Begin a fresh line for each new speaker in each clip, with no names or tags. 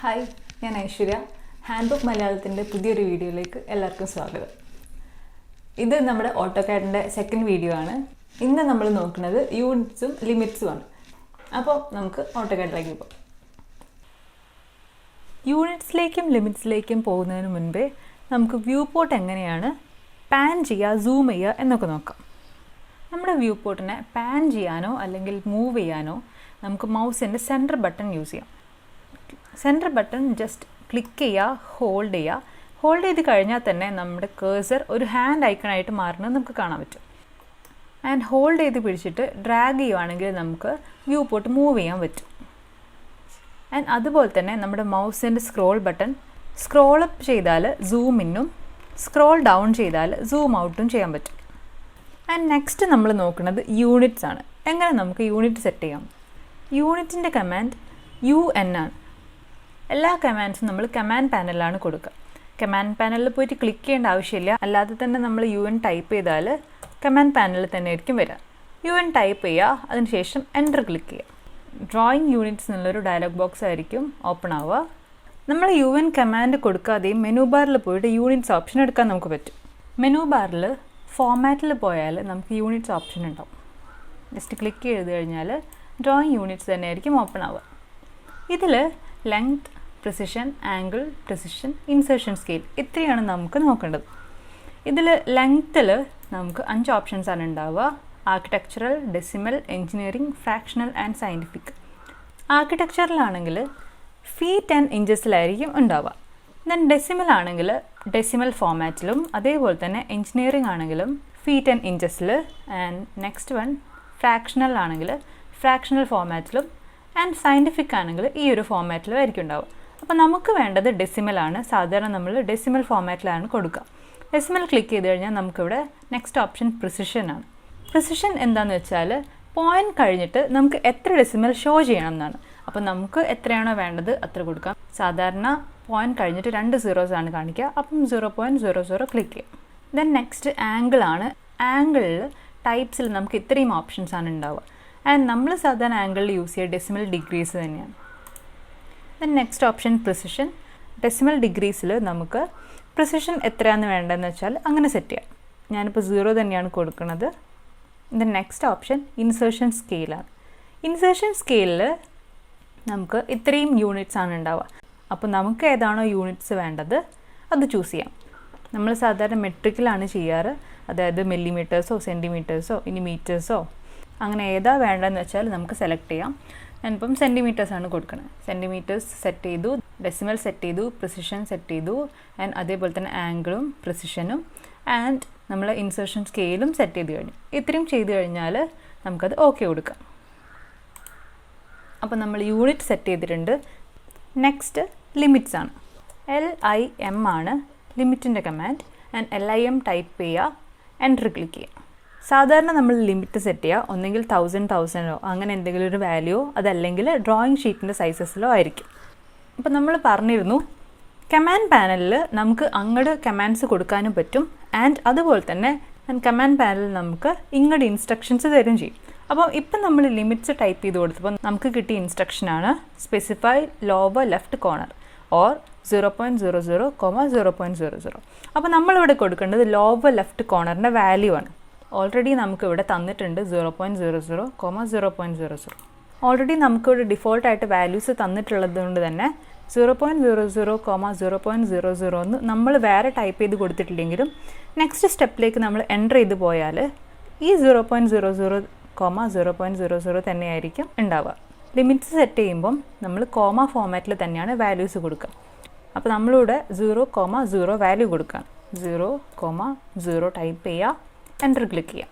Hi, ഞാൻ Aishwarya. Handbook മലയാളത്തിൻ്റെ പുതിയൊരു വീഡിയോയിലേക്ക് എല്ലാവർക്കും സ്വാഗതം. ഇത് നമ്മുടെ ഓട്ടോകാഡിൻ്റെ സെക്കൻഡ് വീഡിയോ ആണ്. ഇന്ന് നമ്മൾ നോക്കുന്നത് യൂണിറ്റ്സും ലിമിറ്റ്സുമാണ്. അപ്പോൾ നമുക്ക് ഓട്ടോകാഡിലേക്ക് പോകാം. യൂണിറ്റ്സിലേക്കും ലിമിറ്റ്സിലേക്കും പോകുന്നതിന് മുൻപേ നമുക്ക് വ്യൂ പോർട്ട് എങ്ങനെയാണ് പാൻ ചെയ്യുക, സൂം ചെയ്യുക എന്നൊക്കെ നോക്കാം. നമ്മുടെ വ്യൂ പോർട്ടിനെ പാൻ ചെയ്യാനോ അല്ലെങ്കിൽ മൂവ് ചെയ്യാനോ നമുക്ക് മൗസിൻ്റെ സെൻറ്റർ ബട്ടൺ യൂസ് ചെയ്യാം. സെൻറ്റർ ബട്ടൺ ജസ്റ്റ് ക്ലിക്ക് ചെയ്യുക, ഹോൾഡ് ചെയ്ത് കഴിഞ്ഞാൽ തന്നെ നമ്മുടെ കേഴ്സർ ഒരു ഹാൻഡ് ഐക്കണായിട്ട് മാറുന്നത് നമുക്ക് കാണാൻ പറ്റും. ആൻഡ് ഹോൾഡ് ചെയ്ത് പിടിച്ചിട്ട് ഡ്രാഗ് ചെയ്യുവാണെങ്കിൽ നമുക്ക് വ്യൂ പോർട്ട് മൂവ് ചെയ്യാൻ പറ്റും. ആൻഡ് അതുപോലെ തന്നെ നമ്മുടെ മൗസിൻ്റെ സ്ക്രോൾ ബട്ടൺ സ്ക്രോൾ അപ്പ് ചെയ്താൽ സൂം ഇന്നും സ്ക്രോൾ ഡൗൺ ചെയ്താൽ സൂം ഔട്ടും ചെയ്യാൻ പറ്റും. ആൻഡ് നെക്സ്റ്റ് നമ്മൾ നോക്കുന്നത് യൂണിറ്റ്സ് ആണ്. എങ്ങനെ നമുക്ക് യൂണിറ്റ് സെറ്റ് ചെയ്യാം? യൂണിറ്റിൻ്റെ കമാൻഡ് UN ആണ്. എല്ലാ കമാൻഡ്സും നമ്മൾ കമാൻഡ് പാനലിലാണ് കൊടുക്കുക. കമാൻഡ് പാനലിൽ പോയിട്ട് ക്ലിക്ക് ചെയ്യേണ്ട ആവശ്യമില്ല. അല്ലാതെ തന്നെ നമ്മൾ UN ടൈപ്പ് ചെയ്താൽ കമാൻഡ് പാനലിൽ തന്നെ ആയിരിക്കും വരിക. UN ടൈപ്പ് ചെയ്യുക, അതിനുശേഷം എൻ്റർ ക്ലിക്ക് ചെയ്യുക. ഡ്രോയിങ് യൂണിറ്റ്സ് എന്നുള്ളൊരു ഡയലോഗ് ബോക്സ് ആയിരിക്കും ഓപ്പൺ ആവുക. നമ്മൾ UN കമാൻഡ് കൊടുക്കാതെയും മെനു ബാറിൽ പോയിട്ട് യൂണിറ്റ്സ് ഓപ്ഷൻ എടുക്കാൻ നമുക്ക് പറ്റും. മെനു ബാറിൽ ഫോമാറ്റിൽ പോയാൽ നമുക്ക് യൂണിറ്റ്സ് ഓപ്ഷൻ ഉണ്ടാവും. ജസ്റ്റ് ക്ലിക്ക് ചെയ്ത് കഴിഞ്ഞാൽ ഡ്രോയിങ് യൂണിറ്റ്സ് തന്നെ ആയിരിക്കും ഓപ്പൺ ആവുക. ഇതിൽ length, precision, angle, precision, insertion scale ഇത്രയാണ് നമുക്ക് നോക്കേണ്ടത്. ഇതിൽ ലെങ്ത്തിൽ നമുക്ക് 5 ഓപ്ഷൻസാണ് ഉണ്ടാവുക. Architectural, decimal, engineering, fractional and scientific. ആർക്കിടെക്ചറലാണെങ്കിൽ ഫീറ്റ് ആൻഡ് ഇഞ്ചസിലായിരിക്കും ഉണ്ടാവുക. ദെൻ ഡെസിമൽ ആണെങ്കിൽ ഡെസിമൽ ഫോമാറ്റിലും, അതേപോലെ തന്നെ എഞ്ചിനീയറിംഗ് ആണെങ്കിലും ഫീറ്റ് ആൻഡ് ഇഞ്ചസിൽ. ആൻഡ് നെക്സ്റ്റ് വൺ ഫ്രാക്ഷണൽ ആണെങ്കിൽ ഫ്രാക്ഷണൽ ഫോമാറ്റിലും, ആൻഡ് സയൻറ്റിഫിക് ആണെങ്കിൽ ഈ ഒരു ഫോമാറ്റിലും ആയിരിക്കും ഉണ്ടാവുക. അപ്പോൾ നമുക്ക് വേണ്ടത് ഡെസിമലാണ്. സാധാരണ നമ്മൾ ഡെസിമൽ ഫോമാറ്റിലാണ് കൊടുക്കുക. ഡെസിമൽ ക്ലിക്ക് ചെയ്ത് കഴിഞ്ഞാൽ നമുക്കിവിടെ നെക്സ്റ്റ് ഓപ്ഷൻ പ്രിസിഷനാണ്. പ്രിസിഷൻ എന്താണെന്ന് വെച്ചാൽ പോയിന്റ് കഴിഞ്ഞിട്ട് നമുക്ക് എത്ര ഡെസിമൽ ഷോ ചെയ്യണം എന്നാണ്. അപ്പോൾ നമുക്ക് എത്രയാണോ വേണ്ടത് അത്ര കൊടുക്കാം. സാധാരണ പോയിന്റ് കഴിഞ്ഞിട്ട് 2 zeros ആണ് കാണിക്കുക. അപ്പം 0.00 ക്ലിക്ക് ചെയ്യാം. ദെൻ നെക്സ്റ്റ് ആംഗിൾ ആണ്. ആംഗിളിൽ ടൈപ്സിൽ നമുക്ക് ഇത്രയും ഓപ്ഷൻസ് ആണ് ഉണ്ടാവുക. ആൻഡ് നമ്മൾ സാധാരണ ആംഗിളിൽ യൂസ് ചെയ്യുക ഡെസിമൽ ഡിഗ്രീസ് തന്നെയാണ്. Then next option precision. Decimal ഡിഗ്രീസിൽ നമുക്ക് പ്രിസിഷൻ എത്രയാണെന്ന് വേണ്ടതെന്ന് വെച്ചാൽ അങ്ങനെ സെറ്റ് ചെയ്യാം. ഞാനിപ്പോൾ 0 തന്നെയാണ് കൊടുക്കുന്നത്. ദെൻ നെക്സ്റ്റ് ഓപ്ഷൻ ഇൻസേർഷൻ സ്കെയിലാണ്. ഇൻസേർഷൻ സ്കെയിലിൽ നമുക്ക് ഇത്രയും യൂണിറ്റ്സ് ആണ് ഉണ്ടാവുക. അപ്പോൾ നമുക്ക് ഏതാണോ യൂണിറ്റ്സ് വേണ്ടത് അത് ചൂസ് ചെയ്യാം. നമ്മൾ സാധാരണ മെട്രിക്കിലാണ് ചെയ്യാറ്. അതായത് മില്ലിമീറ്റേഴ്സോ സെൻറ്റിമീറ്റേഴ്സോ ഇനി മീറ്റേഴ്സോ അങ്ങനെ ഏതാ വേണ്ടതെന്ന് വെച്ചാൽ നമുക്ക് സെലക്ട് ചെയ്യാം. ഞാനിപ്പം സെൻറ്റിമീറ്റേഴ്സാണ് കൊടുക്കുന്നത്. സെൻറ്റിമീറ്റേഴ്സ് സെറ്റ് ചെയ്തു, ഡെസിമൽ സെറ്റ് ചെയ്തു, പ്രിസിഷൻ സെറ്റ് ചെയ്തു, ആൻഡ് അതേപോലെ തന്നെ ആംഗിളും പ്രിസിഷനും ആൻഡ് നമ്മൾ ഇൻസേർഷൻ സ്കെയിലും സെറ്റ് ചെയ്ത് കഴിഞ്ഞു. ഇത്രയും ചെയ്ത് കഴിഞ്ഞാൽ നമുക്കത് ഓക്കെ കൊടുക്കാം. അപ്പോൾ നമ്മൾ യൂണിറ്റ് സെറ്റ് ചെയ്തിട്ടുണ്ട്. നെക്സ്റ്റ് ലിമിറ്റ്സ് ആണ്. LIM ആണ് ലിമിറ്റിൻ്റെ കമാൻഡ്. ആൻഡ് LIM ടൈപ്പ് ചെയ്യുക, എൻ്റർ ക്ലിക്ക് ചെയ്യുക. സാധാരണ നമ്മൾ ലിമിറ്റ് സെറ്റ് ചെയ്യുക ഒന്നെങ്കിൽ 1000 അങ്ങനെ എന്തെങ്കിലും ഒരു വാല്യൂ, അതല്ലെങ്കിൽ ഡ്രോയിങ് ഷീറ്റിൻ്റെ സൈസസിലോ ആയിരിക്കും. അപ്പോൾ നമ്മൾ പറഞ്ഞിരുന്നു കമാൻഡ് പാനലിൽ നമുക്ക് അങ്ങോട്ട് കമാൻഡ്സ് കൊടുക്കാനും പറ്റും. ആൻഡ് അതുപോലെ തന്നെ കമാൻഡ് പാനലിൽ നമുക്ക് ഇങ്ങോട്ട് ഇൻസ്ട്രക്ഷൻസ് തരും ചെയ്യും. അപ്പോൾ ഇപ്പം നമ്മൾ ലിമിറ്റ്സ് ടൈപ്പ് ചെയ്ത് കൊടുത്തപ്പോൾ നമുക്ക് കിട്ടിയ ഇൻസ്ട്രക്ഷനാണ് specify lower left corner or 0.00, 0.00. അപ്പോൾ നമ്മളിവിടെ കൊടുക്കേണ്ടത് ലോവർ ലെഫ്റ്റ് കോർണറിൻ്റെ വാല്യൂ ആണ്. ഓൾറെഡി നമുക്കിവിടെ തന്നിട്ടുണ്ട് 0.00, 0.00. ഓൾറെഡി നമുക്കിവിടെ ഡിഫോൾട്ടായിട്ട് വാല്യൂസ് തന്നിട്ടുള്ളത് കൊണ്ട് തന്നെ 0.00, 0.00 എന്ന് നമ്മൾ വേറെ ടൈപ്പ് ചെയ്ത് കൊടുത്തിട്ടില്ലെങ്കിലും നെക്സ്റ്റ് സ്റ്റെപ്പിലേക്ക് നമ്മൾ എൻ്റർ ചെയ്ത് പോയാൽ ഈ 0.00, 0.00 തന്നെയായിരിക്കും ഉണ്ടാവുക. ലിമിറ്റ്സ് സെറ്റ് ചെയ്യുമ്പം നമ്മൾ കോമ ഫോമാറ്റിൽ തന്നെയാണ് വാല്യൂസ് കൊടുക്കുക. അപ്പോൾ നമ്മളിവിടെ 0.0 വാല്യൂ കൊടുക്കുകയാണ്. 0.0 ടൈപ്പ് ചെയ്യുക, എൻ്റർ ക്ലിക്ക് ചെയ്യാം.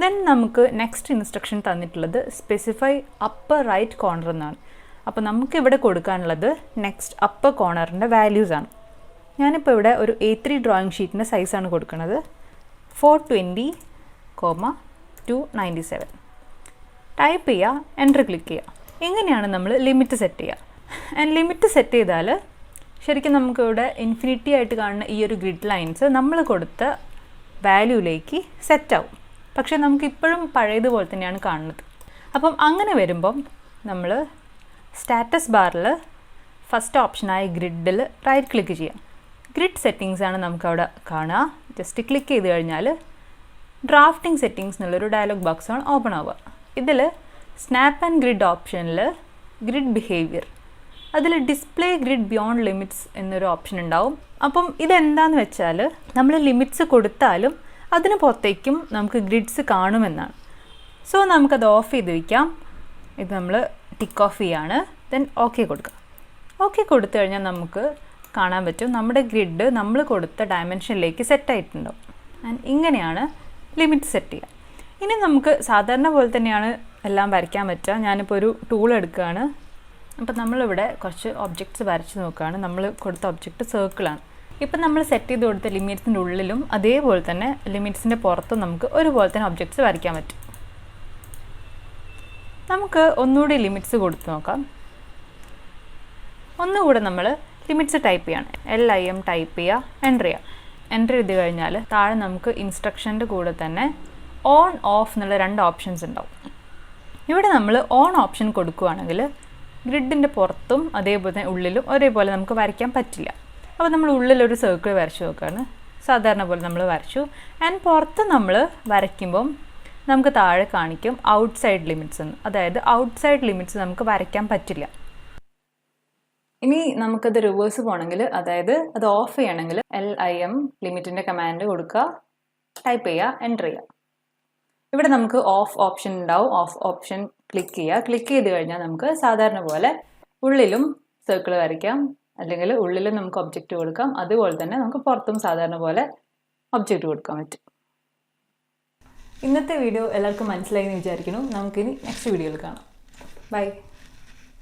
ദെൻ നമുക്ക് നെക്സ്റ്റ് ഇൻസ്ട്രക്ഷൻ തന്നിട്ടുള്ളത് സ്പെസിഫൈ അപ്പർ റൈറ്റ് കോർണർ എന്നാണ്. അപ്പോൾ നമുക്കിവിടെ കൊടുക്കാനുള്ളത് നെക്സ്റ്റ് അപ്പർ കോർണറിൻ്റെ വാല്യൂസാണ്. ഞാനിപ്പോൾ ഇവിടെ ഒരു A3 ഡ്രോയിങ് ഷീറ്റിൻ്റെ സൈസാണ് കൊടുക്കുന്നത്. 420, 297 ടൈപ്പ് ചെയ്യുക, എൻ്റർ ക്ലിക്ക് ചെയ്യുക. ഇങ്ങനെയാണ് നമ്മൾ ലിമിറ്റ് സെറ്റ് ചെയ്യുക. ആൻഡ് ലിമിറ്റ് സെറ്റ് ചെയ്താൽ ശരിക്കും നമുക്കിവിടെ ഇൻഫിനിറ്റി ആയിട്ട് കാണുന്ന ഈ ഒരു ഗ്രിഡ് ലൈൻസ് നമ്മൾ കൊടുത്ത വാല്യൂയിലേക്ക് സെറ്റാവും. പക്ഷേ നമുക്കിപ്പോഴും പഴയതുപോലെ തന്നെയാണ് കാണുന്നത്. അപ്പം അങ്ങനെ വരുമ്പം നമ്മൾ സ്റ്റാറ്റസ് ബാറിൽ ഫസ്റ്റ് ഓപ്ഷനായ ഗ്രിഡിൽ റൈറ്റ് ക്ലിക്ക് ചെയ്യാം. ഗ്രിഡ് സെറ്റിങ്സ് ആണ് നമുക്കവിടെ കാണുക. ജസ്റ്റ് ക്ലിക്ക് ചെയ്ത് കഴിഞ്ഞാൽ ഡ്രാഫ്റ്റിംഗ് സെറ്റിങ്സ് എന്നുള്ളൊരു ഡയലോഗ് ബോക്സാണ് ഓപ്പൺ ആവുക. ഇതിൽ സ്നാപ്പ് ആൻഡ് ഗ്രിഡ് ഓപ്ഷനിൽ ഗ്രിഡ് ബിഹേവിയർ, അതിൽ ഡിസ്പ്ലേ ഗ്രിഡ് ബിയോണ്ട് ലിമിറ്റ്സ് എന്നൊരു ഓപ്ഷൻ ഉണ്ടാവും. അപ്പം ഇതെന്താന്ന് വെച്ചാൽ നമ്മൾ ലിമിറ്റ്സ് കൊടുത്താലും അതിന് പുറത്തേക്കും നമുക്ക് ഗ്രിഡ്സ് കാണുമെന്നാണ്. സോ നമുക്കത് ഓഫ് ചെയ്ത് വയ്ക്കാം. ഇത് നമ്മൾ ടിക്ക് ഓഫ് ചെയ്യാണ്. ദെൻ ഓക്കെ കൊടുക്കുക. ഓക്കെ കൊടുത്തു കഴിഞ്ഞാൽ നമുക്ക് കാണാൻ പറ്റും നമ്മുടെ ഗ്രിഡ് നമ്മൾ കൊടുത്ത ഡയമെൻഷനിലേക്ക് സെറ്റായിട്ടുണ്ടാവും. ആൻഡ് ഇങ്ങനെയാണ് ലിമിറ്റ് സെറ്റ് ചെയ്യുക. ഇനി നമുക്ക് സാധാരണ പോലെ തന്നെയാണ് എല്ലാം വരയ്ക്കാൻ പറ്റുക. ഞാനിപ്പോൾ ഒരു ടൂൾ എടുക്കുകയാണ്. അപ്പോൾ നമ്മളിവിടെ കുറച്ച് ഒബ്ജക്ട്സ് വരച്ച് നോക്കുകയാണ്. നമ്മൾ കൊടുത്ത ഒബ്ജക്റ്റ് സർക്കിളാണ്. ഇപ്പം നമ്മൾ സെറ്റ് ചെയ്ത് കൊടുത്ത ലിമിറ്റ്സിൻ്റെ ഉള്ളിലും അതേപോലെ തന്നെ ലിമിറ്റ്സിൻ്റെ പുറത്തും നമുക്ക് ഒരുപോലെ തന്നെ ഒബ്ജക്ട്സ് വരയ്ക്കാൻ പറ്റും. നമുക്ക് ഒന്നുകൂടി ലിമിറ്റ്സ് കൊടുത്ത് നോക്കാം. ഒന്നുകൂടെ നമ്മൾ ലിമിറ്റ്സ് ടൈപ്പ് ചെയ്യാണ്. LIM ടൈപ്പ് ചെയ്യുക, എൻ്റർ ചെയ്യുക. എൻ്റർ ചെയ്ത് കഴിഞ്ഞാൽ താഴെ നമുക്ക് ഇൻസ്ട്രക്ഷൻ്റെ കൂടെ തന്നെ ഓൺ ഓഫ് എന്നുള്ള 2 ഓപ്ഷൻസ് ഉണ്ടാവും. ഇവിടെ നമ്മൾ ഓൺ ഓപ്ഷൻ കൊടുക്കുകയാണെങ്കിൽ ഗ്രിഡിൻ്റെ പുറത്തും അതേപോലെ തന്നെ ഉള്ളിലും ഒരേപോലെ നമുക്ക് വരയ്ക്കാൻ പറ്റില്ല. അപ്പോൾ നമ്മൾ ഉള്ളിലൊരു സർക്കിൾ വരച്ച് നോക്കുകയാണ്. സാധാരണ പോലെ നമ്മൾ വരച്ചു. ആൻഡ് പുറത്ത് നമ്മൾ വരയ്ക്കുമ്പം നമുക്ക് താഴെ കാണിക്കും ഔട്ട്സൈഡ് ലിമിറ്റ്സ് എന്ന്. അതായത് ഔട്ട്സൈഡ് ലിമിറ്റ്സ് നമുക്ക് വരയ്ക്കാൻ പറ്റില്ല. ഇനി നമുക്കത് റിവേഴ്സ് പോകണമെങ്കിൽ, അതായത് അത് ഓഫ് ചെയ്യണമെങ്കിൽ LIM ലിമിറ്റിൻ്റെ കമാൻഡ് കൊടുക്കുക, ടൈപ്പ് ചെയ്യുക, എൻ്റർ ചെയ്യുക. ഇവിടെ നമുക്ക് ഓഫ് ഓപ്ഷൻ ഉണ്ടാവും. ഓഫ് ഓപ്ഷൻ ക്ലിക്ക് ചെയ്യുക. ക്ലിക്ക് ചെയ്ത് കഴിഞ്ഞാൽ നമുക്ക് സാധാരണ പോലെ ഉള്ളിലും സർക്കിൾ വരയ്ക്കാം, അല്ലെങ്കിൽ ഉള്ളിലും നമുക്ക് ഒബ്ജക്റ്റ് കൊടുക്കാം. അതുപോലെ തന്നെ നമുക്ക് പുറത്തും സാധാരണ പോലെ ഒബ്ജക്റ്റ് കൊടുക്കാൻ പറ്റും. ഇന്നത്തെ വീഡിയോ എല്ലാവർക്കും മനസ്സിലായി എന്ന് വിചാരിക്കുന്നു. നമുക്കിനി നെക്സ്റ്റ് വീഡിയോയിൽ കാണാം. ബൈ.